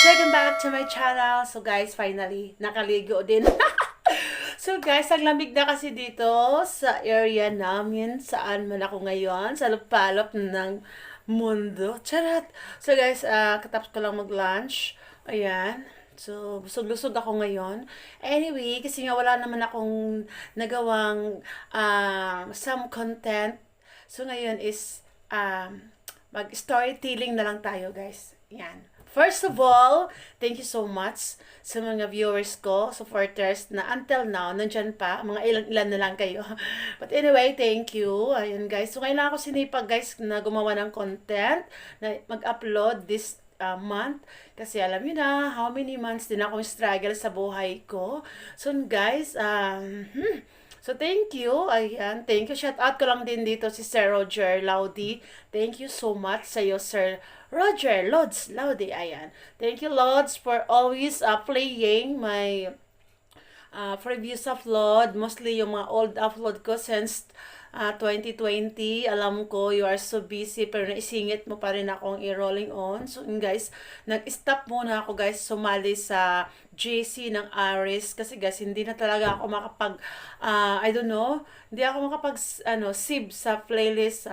Welcome back to my channel. So guys, finally, nakaligo din. So guys, ang lamig na kasi dito sa area namin, saan man ako ngayon, sa lupalop ng mundo. Charot! So guys, katapos ko lang mag-lunch. Ayan. So, busog-lusog ako ngayon. Anyway, kasi nga wala naman akong nagawang some content. So ngayon is mag-storytelling na lang tayo guys. Yan. First of all, thank you so much sa mga viewers ko, supporters na until now, nandyan pa, mga ilan na lang kayo. But anyway, thank you. Ayun guys. So ngayon lang ako sinipag guys na gumawa ng content, na mag-upload this month. Kasi alam niyo na, how many months din ako struggle sa buhay ko. So guys, So, thank you. Ayan, thank you. Shout out ko lang din dito si Sir Roger Laudy. Thank you so much sa iyo, Sir Roger Lods Laudy. Ayan. Thank you, Lods, for always playing my previous upload. Mostly yung mga old upload ko since 2020. Alam ko, you are so busy, pero naisingit mo pa rin akong i-rolling on. So, guys, nag-stop muna ako, guys, sumali sa JC ng Aris. Kasi, guys, hindi na talaga ako makapag, I don't know, hindi ako makapag, save sa playlist,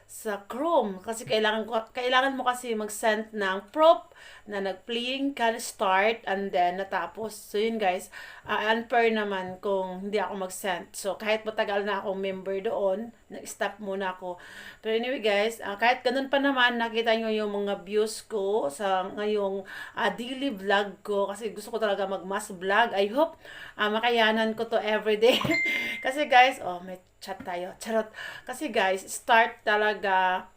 sa Chrome. Kasi kailangan mo kasi mag-send ng prop na nag-playing ka na start and then natapos. So yun guys, unfair naman kung hindi ako mag-send. So kahit matagal na akong member doon, nag-stop muna ako. Pero anyway guys, kahit ganun pa naman, nakita nyo yung mga views ko sa ngayong daily vlog ko. Kasi gusto ko talaga mag-mass vlog. I hope makayanan ko to everyday. Kasi guys, may chat tayo. Charot. Kasi guys, start talaga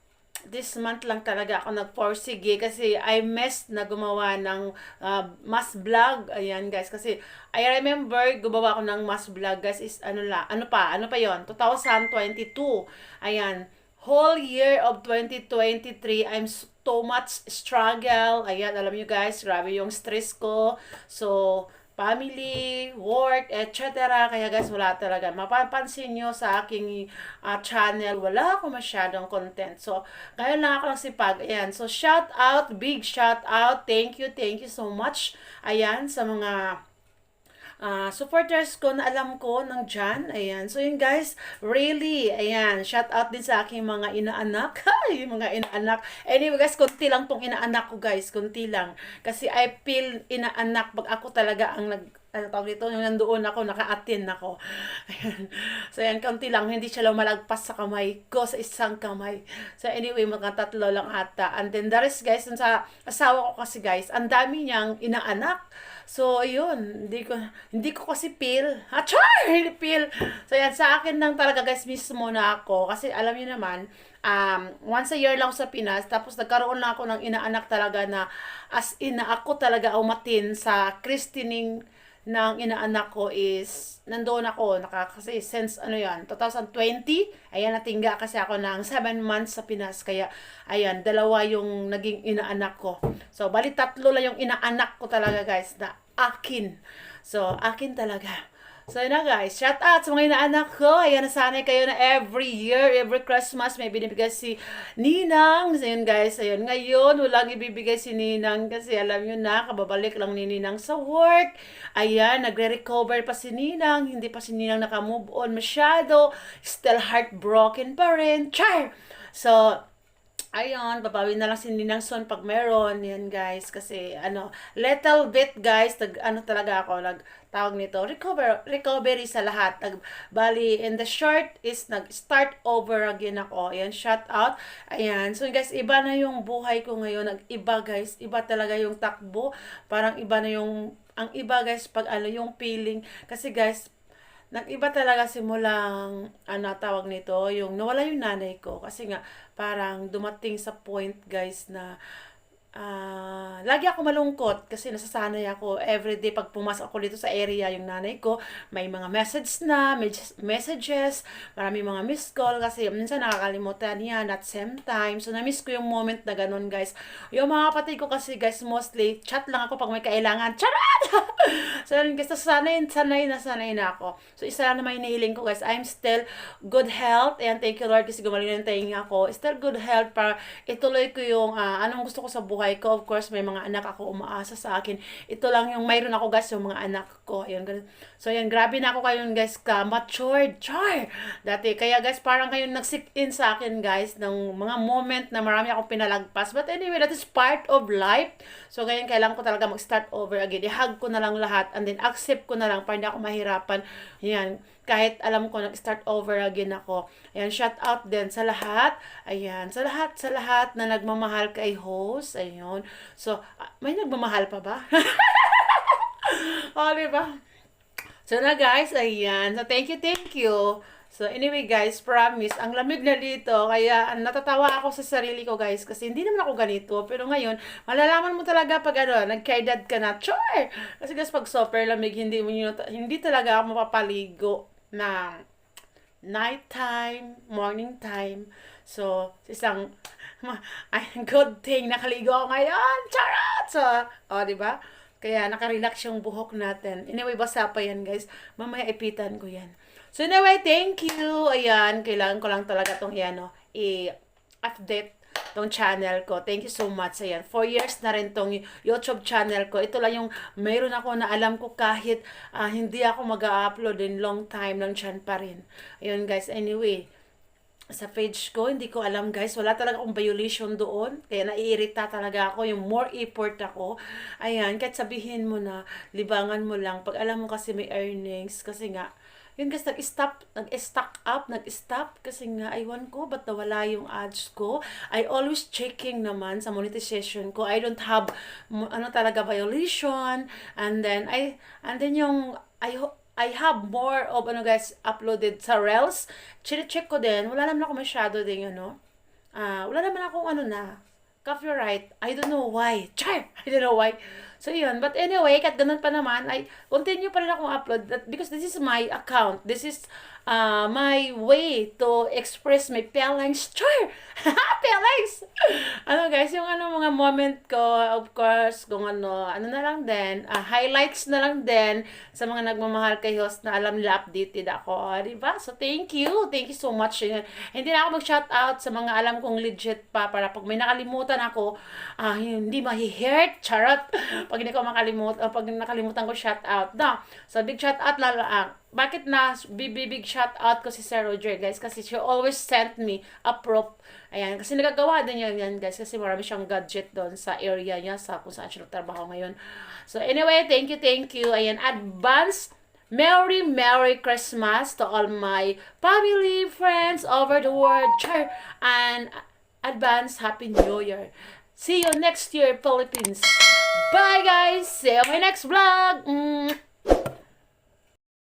this month lang talaga ako nag-forsige kasi I missed na gumawa ng mass vlog. Ayan guys, kasi I remember gumawa ako ng mass vlog guys is ano pa yon 2022. Ayan, whole year of 2023 I'm so much struggle. Ayan, alam niyo guys, grabe yung stress ko. So family, work, etc. Kaya guys, wala talaga. Mapapansin nyo sa aking channel, wala ako masyadong content. So, kaya lang ako lang sipag. Ayan. So, shout out, big shout out. Thank you so much. Ayan, sa mga supporters ko na alam ko nandyan. Ayan. So, yun guys, really, ayan, shout out din sa aking mga inaanak. Yung mga inaanak. Anyway guys, konti lang tong inaanak ko guys. Konti lang. Kasi I feel inaanak pag ako talaga ang tawag dito, yung nandoon ako, naka-attend ako. Ayan. So, yan, konti lang. Hindi siya lumalagpas sa kamay ko, sa isang kamay. So, anyway, mga tatlo lang ata. And then, the rest, guys, sa asawa ko kasi, guys, ang dami niyang inaanak. So, ayun, hindi ko kasi feel. Hindi feel. So, yan, sa akin lang talaga, guys, mismo na ako. Kasi, alam niyo naman, once a year lang sa Pinas, tapos nagkaroon lang ako ng inaanak talaga na, as in, ako talaga umatin sa christening ng inaanak ko is, nandoon ako, kasi since, 2020, ayan, natingga kasi ako ng 7 months sa Pinas, kaya, ayan, dalawa yung naging inaanak ko. So, bali tatlo lang yung inaanak ko talaga, guys, na akin. So, akin talaga. So, yun na guys, shout out sa mga inaanak ko. Ayan, nasanay kayo na every year, every Christmas, may binibigay si Ninang. So, yun guys, ayun. Ngayon, walang ibibigay si Ninang kasi alam nyo na, kababalik lang ni Ninang sa work. Ayan, nagre-recover pa si Ninang. Hindi pa si Ninang nakamove on masyado. Still heartbroken pa rin. Char! So, ayun, babawi na lang si Ninang Son pag meron. Yan guys, kasi little bit guys, talaga ako, tawag nito, recovery sa lahat. Bali, in the short is nag-start over again ako. Ayan, shout out. Ayan, so guys, iba na yung buhay ko ngayon. Nag-iba guys, iba talaga yung takbo. Parang iba na ang iba guys, pag yung feeling. Kasi guys, nag-iba talaga simulang, tawag nito, yung nawala yung nanay ko. Kasi nga, parang dumating sa point, guys, na lagi ako malungkot kasi nasasanay ako everyday pag pumasok ako dito sa area yung nanay ko may mga messages, marami mga missed call kasi minsan nakakalimutan niya at same time. So na-miss ko yung moment na ganun guys. Yung mga kapatid ko kasi guys mostly chat lang ako pag may kailangan. Charot! So yun guys, sanay na ako. So isa lang naman hinihiling ko guys, I'm still good health and thank you Lord kasi gumaling na yung tainga ko. Still good health para ituloy ko yung anong gusto ko sa buhay buhay ko. Of course, may mga anak ako umaasa sa akin. Ito lang yung mayroon ako guys, yung mga anak ko. Ayun, ganun. So, yan, grabe na ako kayo guys, ka-matured. Char! Dati, kaya guys, parang kayo nag-sit in sa akin guys, ng mga moment na marami akong pinalagpas. But anyway, that is part of life. So, ngayon, kailangan ko talaga mag-start over again. I-hug ko na lang lahat and then accept ko na lang para hindi ako mahirapan. Yan, kahit alam ko nag-start over again ako. Ayan, shout out din sa lahat. Ayan, sa lahat na nagmamahal kay host. Ayun. So, may nagmamahal pa ba? O, diba? So na guys, ayan. So, thank you. So, anyway guys, promise, ang lamig na dito, kaya natatawa ako sa sarili ko guys, kasi hindi naman ako ganito, pero ngayon, malalaman mo talaga pag nagka-edad ka na, char! Kasi guys, pag super lamig, hindi talaga ako mapapaligo na nighttime, morning time. So, isang, ay, good thing, nakaligo ako ngayon, charot! So, diba? Kaya nakarelax yung buhok natin. Anyway, basa pa yan guys. Mamaya ipitan ko yan. So anyway, thank you. Ayan, kailangan ko lang talaga itong i-update tong channel ko. Thank you so much. Ayan, 4 years na rin tong YouTube channel ko. Ito lang yung mayroon ako na alam ko kahit hindi ako mag-upload in long time lang dyan pa rin. Ayun guys, anyway. Sa page ko, hindi ko alam guys, wala talaga akong violation doon, kaya naiirita talaga ako, yung more effort ako, ayan, kahit sabihin mo na, libangan mo lang, pag alam mo kasi may earnings, kasi nga, yun guys, nag-stop, kasi nga, aywan ko, ba't nawala yung ads ko, I always checking naman sa monetization ko, I don't have, talaga violation, and then yung, I have more of guys uploaded sa Reels. Check ko din. Wala naman ako masyado din wala naman akong copyright. I don't know why. Char! I don't know why. So, yun. But anyway, kahit ganun pa naman, I continue pa rin akong upload because this is my account. This is my way to express my feelings. Char! Feelings! Guys, yung mga moment ko, of course, kung na lang din, highlights na lang din sa mga nagmamahal kay host na alam nila updated ako. Diba? So, thank you. Thank you so much. Hindi na ako mag-shoutout sa mga alam kong legit pa para pag may nakalimutan ako, hindi mahi-hurt. Charot! Pag hindi ko pag nakalimutan ko shoutout. No. So, big shoutout lang. Bakit na big shoutout ko si Sir Roger, guys? Kasi she always sent me a prop. Ayan, kasi nagagawa din yan, guys. Kasi marami siyang gadget doon sa area niya, sa kung saan siya nagtrabaho ngayon. So, anyway, thank you. Ayan, advance Merry Christmas to all my family, friends over the world. And advance Happy New Year. See you next year, Philippines. Bye, guys. See you in my next vlog.